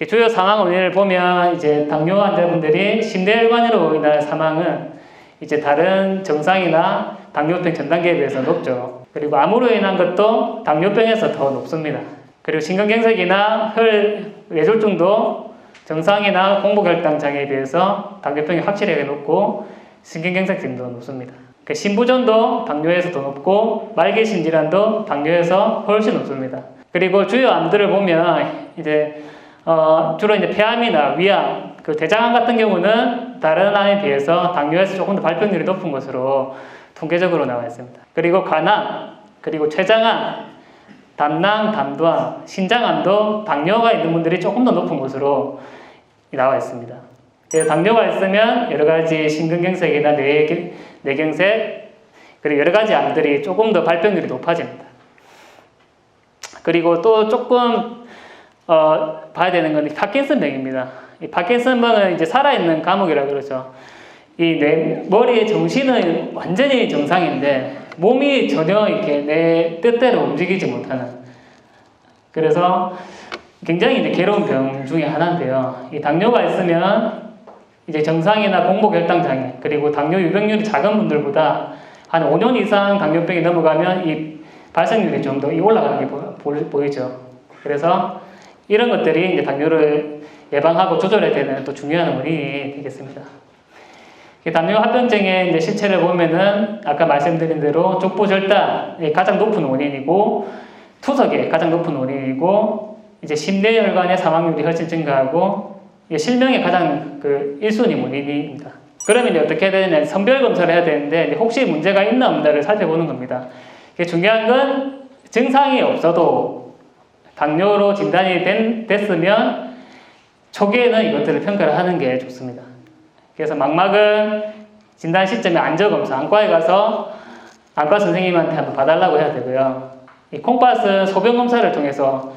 주요 사망 원인을 보면 이제 당뇨 환자분들이 심뇌혈관으로 인한 사망은 이제 다른 정상이나 당뇨병 전 단계에 비해서 높죠. 그리고 암으로 인한 것도 당뇨병에서 더 높습니다. 그리고 심근경색이나 혈 뇌졸중도 정상이나 공복혈당 장애에 비해서 당뇨병이 확실하게 높고 심근경색증도 높습니다. 심부전도 당뇨에서 더 높고 말기신 질환도 당뇨에서 훨씬 높습니다. 그리고 주요 암들을 보면 이제 주로 이제 폐암이나 위암, 대장암 같은 경우는 다른 암에 비해서 당뇨에서 조금 더 발병률이 높은 것으로 통계적으로 나와 있습니다. 그리고 간암, 그리고 췌장암, 담낭, 담도암, 신장암도 당뇨가 있는 분들이 조금 더 높은 것으로 나와 있습니다. 당뇨가 있으면 여러 가지 심근경색이나 뇌경색, 그리고 여러 가지 암들이 조금 더 발병률이 높아집니다. 그리고 또 조금 봐야 되는 건 파킨슨병입니다. 이 파킨슨병은 이제 살아있는 감옥이라 그러죠. 머리의 정신은 완전히 정상인데 몸이 전혀 이렇게 내 뜻대로 움직이지 못하는, 그래서 굉장히 이제 괴로운 병 중에 하나인데요. 이 당뇨가 있으면 이제 정상이나 공복혈당 장애, 그리고 당뇨 유병률이 작은 분들보다 한 5년 이상 당뇨병이 넘어가면 이 발생률이 좀 더 올라가는 게 보이죠. 그래서 이런 것들이 이제 당뇨를 예방하고 조절해야 되는 또 중요한 원인이 되겠습니다. 당뇨 합병증의 이제 실체를 보면은 아까 말씀드린 대로 족부절단이 가장 높은 원인이고, 투석이 가장 높은 원인이고, 이제 심뇌혈관의 사망률이 훨씬 증가하고, 실명의 가장 1순위 원인입니다. 그러면 이제 어떻게 해야 되느냐, 선별 검사를 해야 되는데 혹시 문제가 있나 없나를 살펴보는 겁니다. 중요한 건 증상이 없어도 당뇨로 진단이 됐으면 초기에는 이것들을 평가를 하는 게 좋습니다. 그래서 망막은 진단 시점에 안저검사, 안과에 가서 안과 선생님한테 한번 봐달라고 해야 되고요. 이 콩팥은 소변검사를 통해서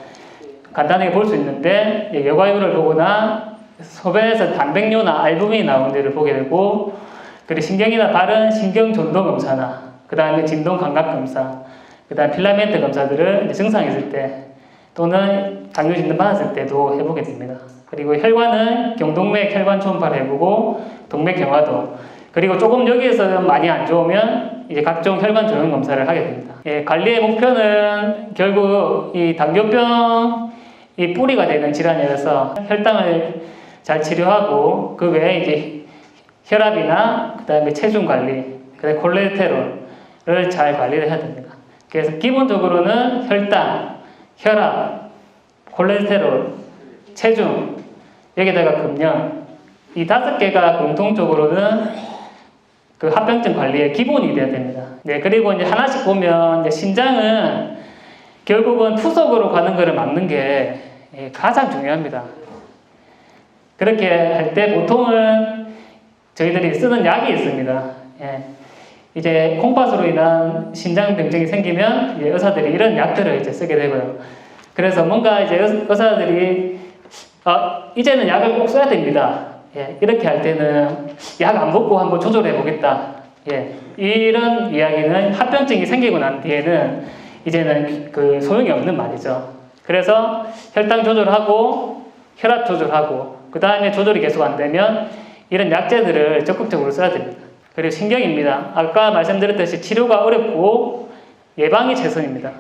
간단하게 볼 수 있는데 여과율을 보거나 소변에서 단백뇨나 알부민이 나오는지를 보게 되고, 그리고 신경이나 발은 신경전도검사나 그 다음에 진동감각검사, 그 다음에 필라멘트 검사들을 증상이 있을 때 또는 당뇨 진단 받았을 때도 해보게 됩니다. 그리고 혈관은 경동맥 혈관 초음파를 해보고 동맥 경화도, 그리고 조금 여기에서 많이 안 좋으면 이제 각종 혈관 조형 검사를 하게 됩니다. 관리의 목표는 결국 이 당뇨병 이 뿌리가 되는 질환이라서 혈당을 잘 치료하고, 그 외에 이제 혈압이나 그 다음에 체중 관리, 그 다음에 콜레스테롤을 잘 관리를 해야 됩니다. 그래서 기본적으로는 혈당, 혈압, 콜레스테롤, 체중, 여기다가 금연, 이 5개가 공통적으로는 합병증 관리의 기본이 되어야 됩니다. 그리고 이제 하나씩 보면 이제 신장은 결국은 투석으로 가는 것을 막는 게 가장 중요합니다. 그렇게 할 때 보통은 저희들이 쓰는 약이 있습니다. 이제 콩팥으로 인한 신장 병증이 생기면 이제 의사들이 이런 약들을 이제 쓰게 되고요. 그래서 뭔가 이제 의사들이 이제는 약을 꼭 써야 됩니다. 이렇게 할 때는 약 안 먹고 한번 조절해 보겠다. 이런 이야기는 합병증이 생기고 난 뒤에는 이제는 소용이 없는 말이죠. 그래서 혈당 조절하고 혈압 조절하고 그 다음에 조절이 계속 안 되면 이런 약제들을 적극적으로 써야 됩니다. 그리고 신경입니다. 아까 말씀드렸듯이 치료가 어렵고 예방이 최선입니다.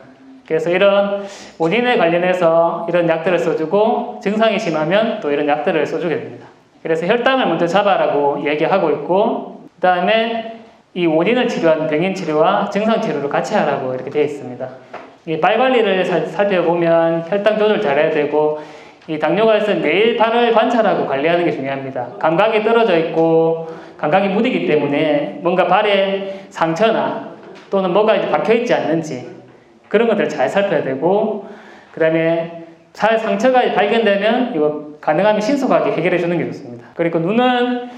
그래서 이런 원인에 관련해서 이런 약들을 써주고, 증상이 심하면 또 이런 약들을 써주게 됩니다. 그래서 혈당을 먼저 잡아라고 얘기하고 있고, 그 다음에 이 원인을 치료하는 병인 치료와 증상 치료를 같이 하라고 이렇게 되어 있습니다. 이 발 관리를 살펴보면 혈당 조절 잘해야 되고, 이 당뇨가 있으면 매일 발을 관찰하고 관리하는 게 중요합니다. 감각이 떨어져 있고 감각이 무디기 때문에 뭔가 발에 상처나 또는 뭐가 이제 박혀 있지 않는지 그런 것들을 잘 살펴야 되고, 그 다음에 살 상처가 발견되면 이거 가능하면 신속하게 해결해 주는 게 좋습니다. 그리고 눈은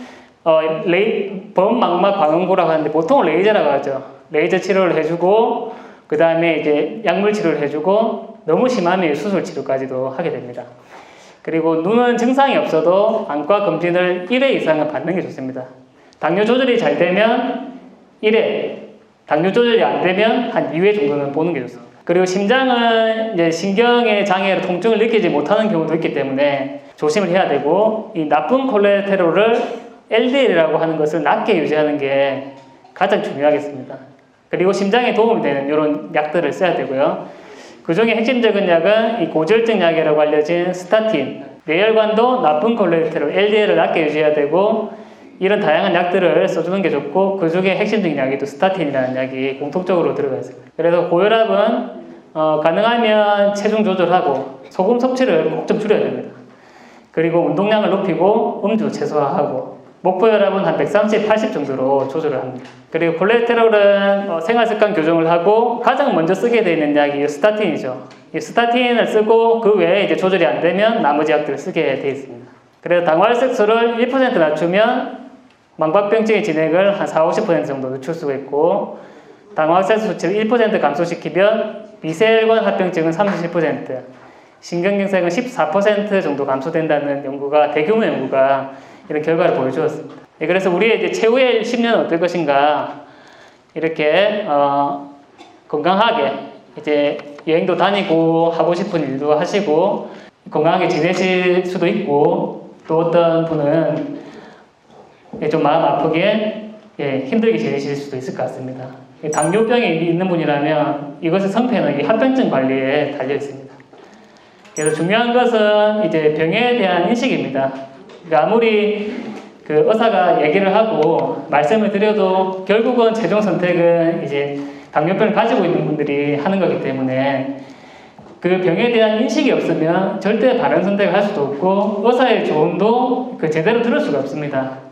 범망막 광원고라고 하는데 보통 레이저라고 하죠. 레이저 치료를 해주고, 그 다음에 이제 약물 치료를 해주고, 너무 심하면 수술 치료까지도 하게 됩니다. 그리고 눈은 증상이 없어도 안과 검진을 1회 이상은 받는 게 좋습니다. 당뇨 조절이 잘 되면 1회, 당뇨 조절이 안 되면 한 2회 정도는 보는 게 좋습니다. 그리고 심장은 이제 신경의 장애로 통증을 느끼지 못하는 경우도 있기 때문에 조심을 해야 되고, 이 나쁜 콜레스테롤을 LDL이라고 하는 것을 낮게 유지하는 게 가장 중요하겠습니다. 그리고 심장에 도움이 되는 이런 약들을 써야 되고요. 그 중에 핵심적인 약은 이 고지혈증 약이라고 알려진 스타틴, 뇌혈관도 나쁜 콜레스테롤 LDL을 낮게 유지해야 되고, 이런 다양한 약들을 써주는 게 좋고, 그 중에 핵심적인 약이 또 스타틴이라는 약이 공통적으로 들어가 있습니다. 그래서 고혈압은 가능하면 체중 조절하고 소금 섭취를 꼭 좀 줄여야 됩니다. 그리고 운동량을 높이고 음주 최소화하고, 목표혈압은 한 130, 80 정도로 조절을 합니다. 그리고 콜레스테롤은 생활습관 교정을 하고 가장 먼저 쓰게 되어 있는 약이 스타틴이죠. 이 스타틴을 쓰고 그 외에 이제 조절이 안 되면 나머지 약들을 쓰게 되어 있습니다. 그래서 당화혈색소를 1% 낮추면 망박병증의 진행을 한 40-50% 정도 늦출 수가 있고, 당화혈색소 수치를 1% 감소시키면 미세혈관 합병증은 37%, 신경경색은 14% 정도 감소된다는 연구가, 대규모 연구가 이런 결과를 보여주었습니다. 그래서 우리의 이제 최후의 10년은 어떨 것인가, 이렇게 건강하게 이제 여행도 다니고 하고 싶은 일도 하시고 건강하게 지내실 수도 있고, 또 어떤 분은 좀 마음 아프게 힘들게 지내실 수도 있을 것 같습니다. 당뇨병이 있는 분이라면 이것의 성패는 이 합병증 관리에 달려 있습니다. 그래서 중요한 것은 이제 병에 대한 인식입니다. 그러니까 아무리 그 의사가 얘기를 하고 말씀을 드려도 결국은 최종 선택은 이제 당뇨병을 가지고 있는 분들이 하는 거기 때문에, 그 병에 대한 인식이 없으면 절대 바른 선택을 할 수도 없고 의사의 조언도 제대로 들을 수가 없습니다.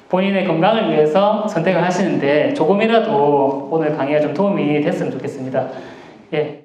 본인의 건강을 위해서 선택을 하시는데 조금이라도 오늘 강의가 좀 도움이 됐으면 좋겠습니다. 예.